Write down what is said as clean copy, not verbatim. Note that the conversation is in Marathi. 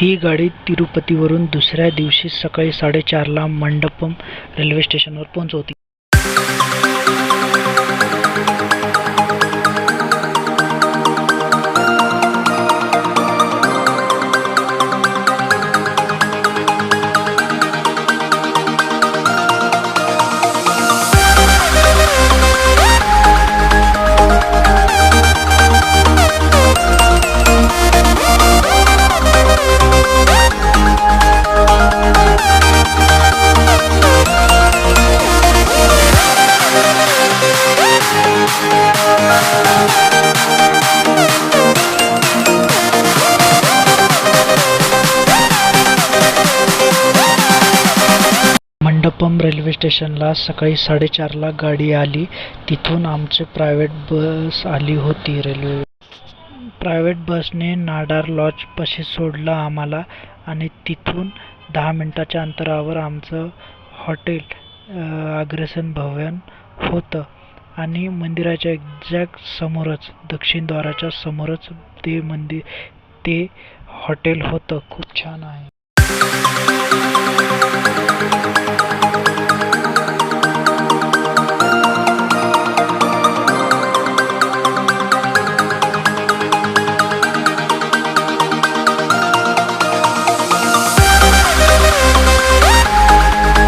ही गाडी तिरुपतीवरून दुसऱ्या दिवशी सकाळी 4:30ला मंडपम रेल्वे स्टेशनवर पोहोचवते. मंडपम रेल्वे स्टेशनला सकाळी 4:30ला गाडी आली. तिथून आमची प्रायव्हेट बस आली होती. प्रायव्हेट बसने नाडार लॉजपाशी सोडलं आम्हाला आणि तिथून 10 मिनिटाच्या अंतरावर आमचं हॉटेल अग्रसेन भवन होतं आणि मंदिराच्या एक्झॅक्ट समोरच, दक्षिण द्वाराच्या समोरच ते हॉटेल होतं. खूप छान आहे.